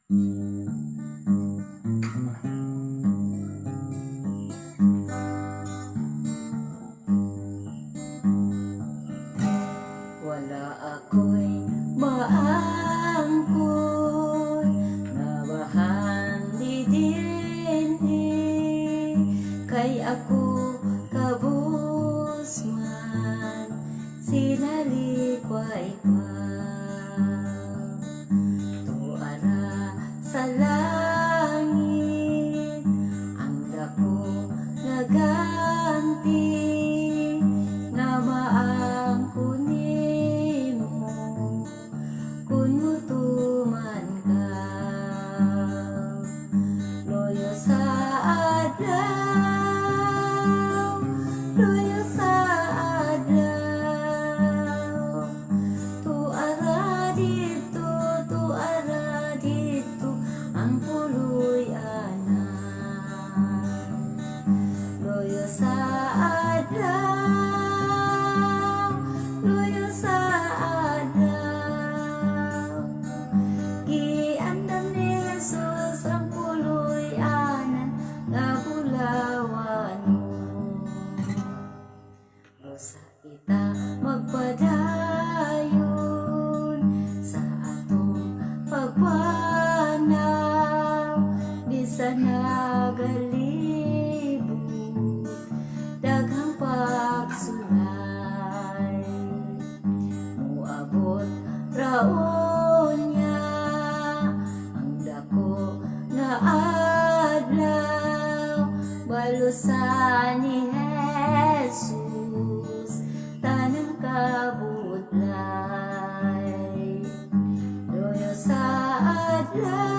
Wala ako'y maangkon na bahandi dinhi, kay ako kabusman sinalikway pa. Tuara sa langit ang dako naganti nga maangkon nimo kun mutuman ka. Loyo sa adlaw, loyo sa adlaw, tuara dito ang puloy anan. Loyo sa adlaw, loyo sa adlaw, giandam ni Jesus ang puloy anan nga bulawan mo. Usa kita magpadayon sa atong pagpanaw, di sa nagalibot daghang pagsulay. Muabot raon niya ang dako nga adlaw, balusan ni Jesus tanang kabutlay. Loyo sa adlaw,